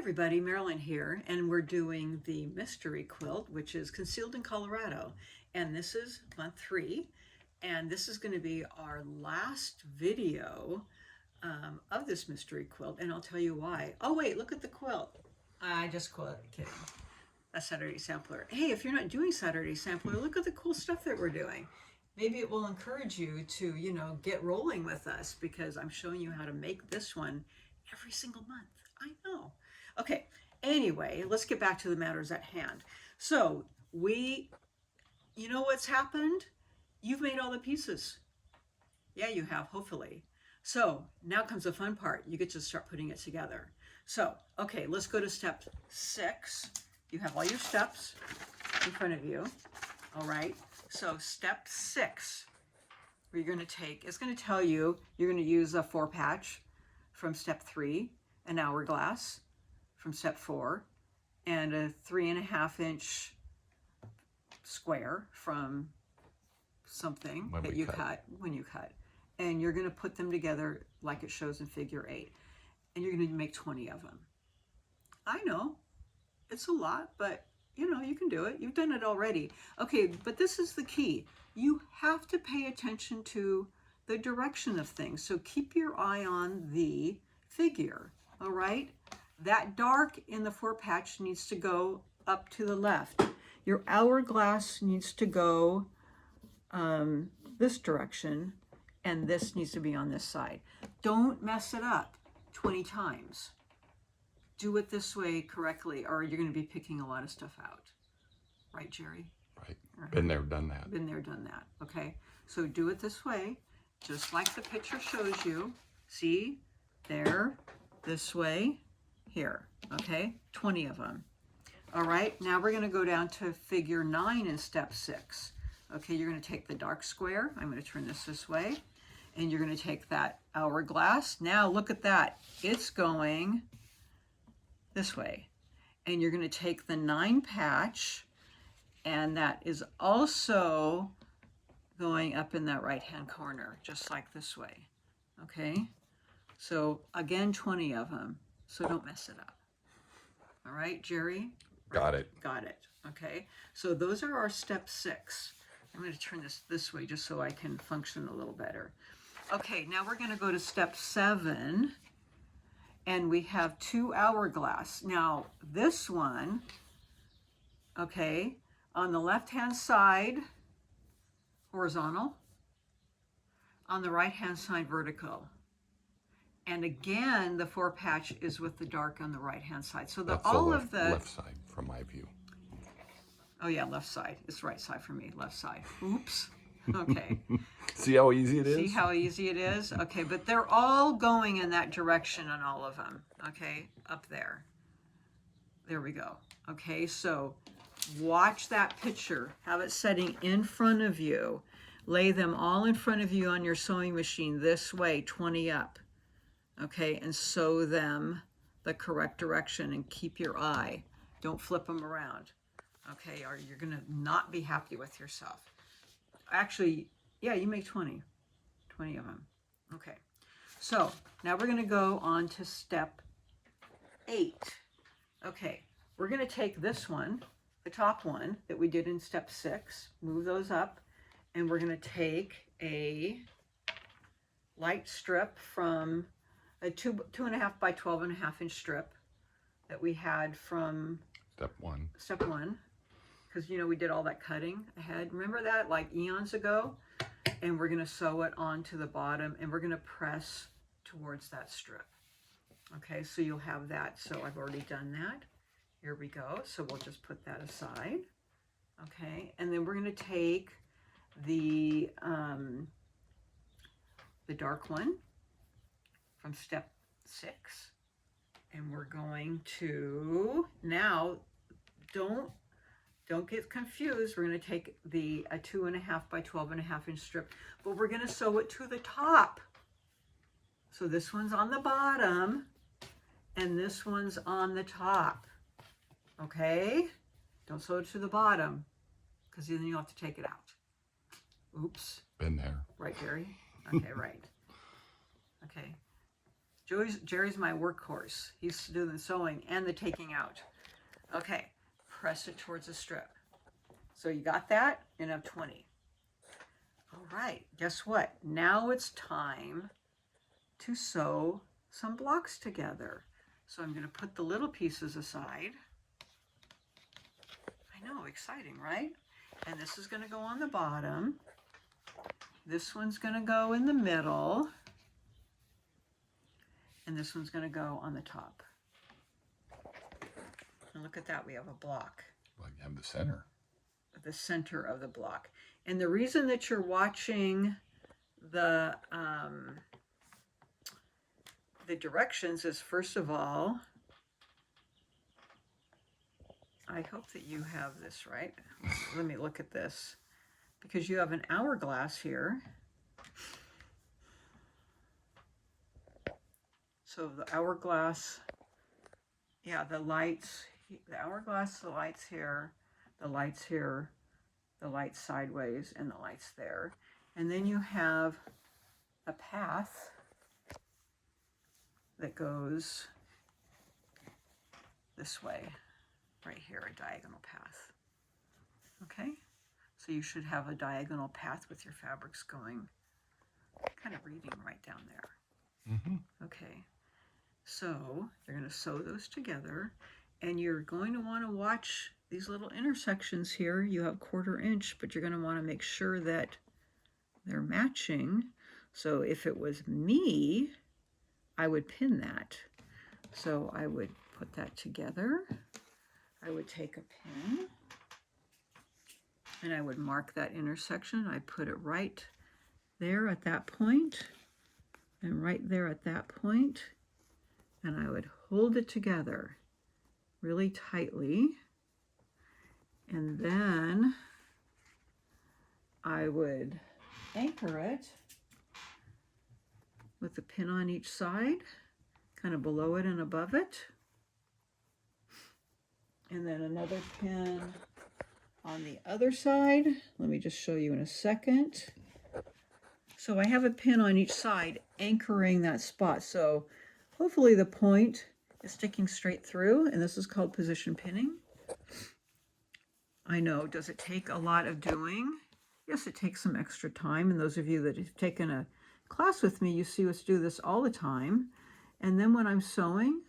everybody, Marilyn here, and we're doing the mystery quilt, which is Concealed in Colorado. And this is month 3, and this is going to be our last video of this mystery quilt, and I'll tell you why. Oh wait, look at the quilt. I just kidding. A Saturday Sampler. Hey, if you're not doing Saturday Sampler, look at the cool stuff that we're doing. Maybe it will encourage you to, get rolling with us, because I'm showing you how to make this one every single month. I know. Okay, anyway, let's get back to the matters at hand. So you know what's happened? You've made all the pieces. Yeah, you have, hopefully. So now comes the fun part. You get to start putting it together. So, okay, let's go to step 6. You have all your steps in front of you. All right, so step 6, where you're going to take, it's going to tell you you're going to use a 4 patch from step 3, an hourglass from step 4, and a 3.5 inch square from something that you cut when you cut. And you're going to put them together like it shows in figure 8. And you're going to make 20 of them. I know, it's a lot, but you can do it. You've done it already. Okay, but this is the key. You have to pay attention to the direction of things. So keep your eye on the figure, all right? That dark in the 4 patch needs to go up to the left. Your hourglass needs to go this direction, and this needs to be on this side. Don't mess it up 20 times. Do it this way correctly, or you're going to be picking a lot of stuff out. Right, Jerry? Right. Been there, done that. Been there, done that. Okay, so do it this way, just like the picture shows you. See? There, this way, here. Okay, 20 of them. All right, now we're going to go down to figure 9 in step 6. Okay, you're going to take the dark square. I'm going to turn this way. And you're going to take that hourglass. Now look at that. It's going this way. And you're going to take the 9 patch, and that is also going up in that right-hand corner, just like this way. Okay? So again, 20 of them. So don't mess it up. All right, Jerry? Got it. Got it. Okay. So those are our step 6. I'm going to turn this way just so I can function a little better. Okay, now we're going to go to step 7, and we have 2 hourglass. Now this one, okay, on the left-hand side, horizontal, on the right-hand side, vertical. And again, the 4 patch is with the dark on the right-hand side. So That's all the of the left side from my view. Oh yeah, left side. It's right side for me. Left side. Oops. Okay. See how easy it is? See how easy it is? Okay, but they're all going in that direction on all of them. Okay, up there. There we go. Okay, so watch that picture. Have it setting in front of you. Lay them all in front of you on your sewing machine this way, 20 up. Okay, and sew them the correct direction and keep your eye. Don't flip them around. Okay, or you're going to not be happy with yourself. Actually, yeah, you make 20 of them. Okay, so now we're going to go on to step 8. Okay, we're going to take this one, the top one that we did in step 6, move those up, and we're going to take a light strip from a 2.5 by 12.5 inch strip that we had from Step 1. Step 1. Because we did all that cutting ahead. Remember that, like eons ago? And we're going to sew it onto the bottom, and we're going to press towards that strip. Okay, so you'll have that. So I've already done that. Here we go. So we'll just put that aside. Okay, and then we're going to take the dark one from step 6, and we're going to now don't get confused. We're going to take a 2.5 by 12.5 inch strip, but we're going to sew it to the top. So this one's on the bottom, and this one's on the top. Okay? Don't sew it to the bottom, because then you'll have to take it out. Oops. Been there. Right, Jerry? Okay, right. Okay. Jerry's my workhorse. He's doing the sewing and the taking out. Okay, press it towards the strip. So you got that? And have 20. All right, guess what? Now it's time to sew some blocks together. So I'm going to put the little pieces aside. I know, exciting, right? And this is going to go on the bottom. This one's going to go in the middle. And this one's going to go on the top. And look at that, we have a block. Well, you have the center. The center of the block. And the reason that you're watching the directions is, first of all, I hope that you have this right. Let me look at this, because you have an hourglass here. So the hourglass, yeah, the lights, the hourglass, the lights here, the lights here, the lights sideways, and the lights there. And then you have a path that goes this way, right here, a diagonal path. Okay, so you should have a diagonal path with your fabrics going, kind of reading right down there. Mm-hmm. Okay, so you're going to sew those together, and you're going to want to watch these little intersections here. You have 1/4 inch, but you're going to want to make sure that they're matching. So if it was me, I would pin that. So I would put that together. I would take a pin and I would mark that intersection. I put it right there at that point and right there at that point, and I would hold it together really tightly, and then I would anchor it with a pin on each side, kind of below it and above it, and then another pin on the other side. Let me just show you in a second. So I have a pin on each side anchoring that spot, so hopefully the point is sticking straight through, and this is called position pinning. I know, does it take a lot of doing? Yes, it takes some extra time, and those of you that have taken a class with me, you see us do this all the time. And then when I'm sewing,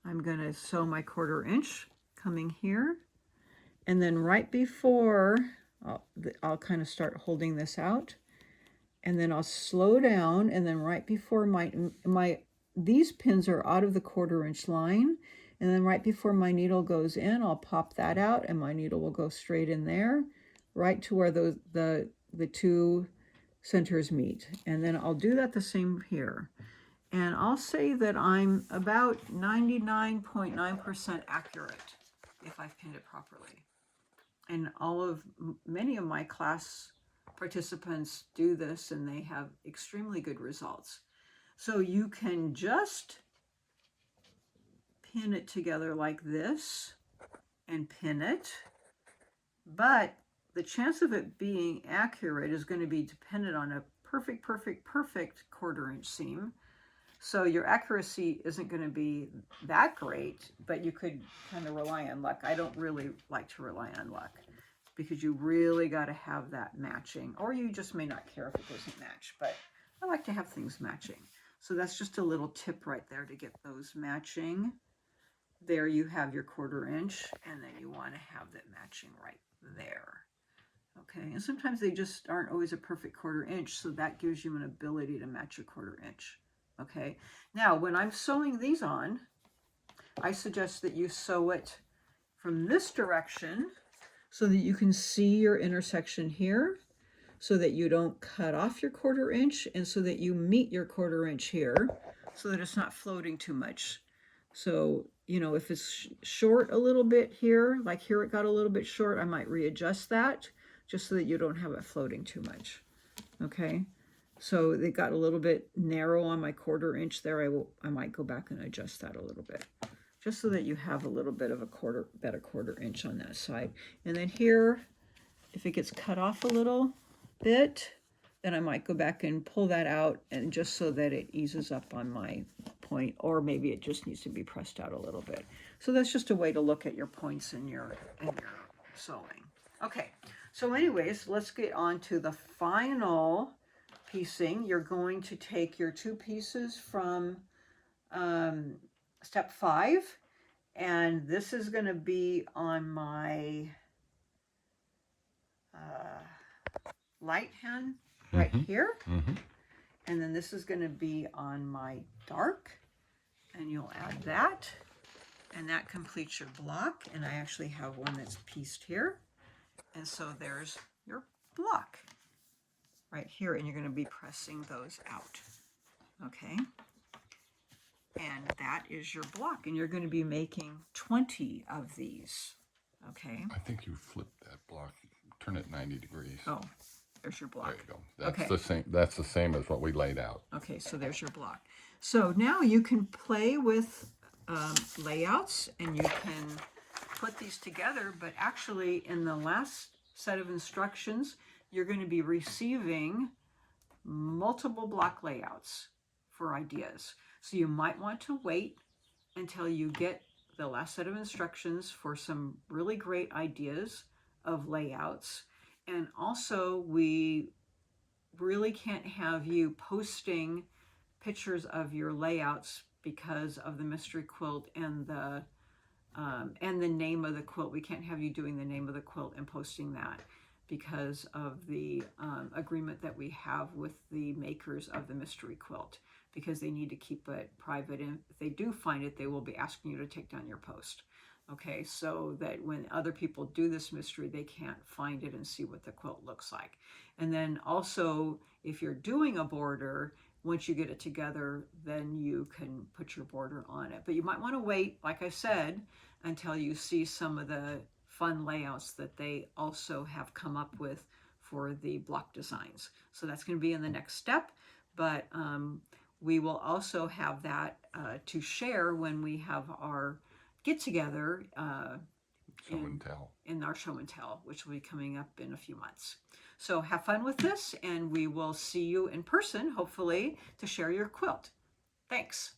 I'm going to sew my 1/4 inch coming here, and then right before I'll kind of start holding this out, and then I'll slow down, and then right before these pins are out of the 1/4 inch line, and then right before my needle goes in, I'll pop that out, and my needle will go straight in there, right to where the two centers meet. And then I'll do that the same here. And I'll say that I'm about 99.9% accurate if I've pinned it properly. And many of my class participants do this, and they have extremely good results. So you can just pin it together like this and pin it, but the chance of it being accurate is going to be dependent on a perfect 1/4 inch seam. So your accuracy isn't going to be that great, but you could kind of rely on luck. I don't really like to rely on luck, because you really got to have that matching, or you just may not care if it doesn't match, but I like to have things matching. So that's just a little tip right there to get those matching. There you have your 1/4 inch, and then you want to have that matching right there. Okay, and sometimes they just aren't always a perfect 1/4 inch, so that gives you an ability to match your 1/4 inch. Okay, now when I'm sewing these on, I suggest that you sew it from this direction so that you can see your intersection here, so that you don't cut off your 1/4 inch, and so that you meet your 1/4 inch here, so that it's not floating too much. So, you know, if it's short a little bit here, like here it got a little bit short, I might readjust that just so that you don't have it floating too much. Okay, so it got a little bit narrow on my 1/4 inch there. I might go back and adjust that a little bit, just so that you have a little bit of a 1/4 inch on that side. And then here, if it gets cut off a little bit, then I might go back and pull that out, and just so that it eases up on my point, or maybe it just needs to be pressed out a little bit. So that's just a way to look at your points in your sewing. Okay, so anyways, let's get on to the final piecing. You're going to take your 2 pieces from step 5, and this is going to be on my light hand right here. And then this is going to be on my dark, and you'll add that, and that completes your block. And I actually have one that's pieced here, and so there's your block right here, and you're going to be pressing those out. Okay, and that is your block, and you're going to be making 20 of these. Okay, I think you flipped that block. Turn it 90 degrees. oh, there's your block. There you go. That's Okay. the same. That's the same as what we laid out. Okay, so there's your block. So now you can play with layouts, and you can put these together, but actually in the last set of instructions, you're going to be receiving multiple block layouts for ideas. So you might want to wait until you get the last set of instructions for some really great ideas of layouts. And also, we really can't have you posting pictures of your layouts because of the mystery quilt and the name of the quilt. We can't have you doing the name of the quilt and posting that because of the agreement that we have with the makers of the mystery quilt, because they need to keep it private, and if they do find it, they will be asking you to take down your post. Okay, so that when other people do this mystery, they can't find it and see what the quilt looks like. And then also, if you're doing a border, once you get it together, then you can put your border on it. But you might want to wait, like I said, until you see some of the fun layouts that they also have come up with for the block designs. So that's going to be in the next step, but we will also have that to share when we have our get together Show and tell. in our show and tell, which will be coming up in a few months. So have fun with this, and we will see you in person, hopefully, to share your quilt. Thanks.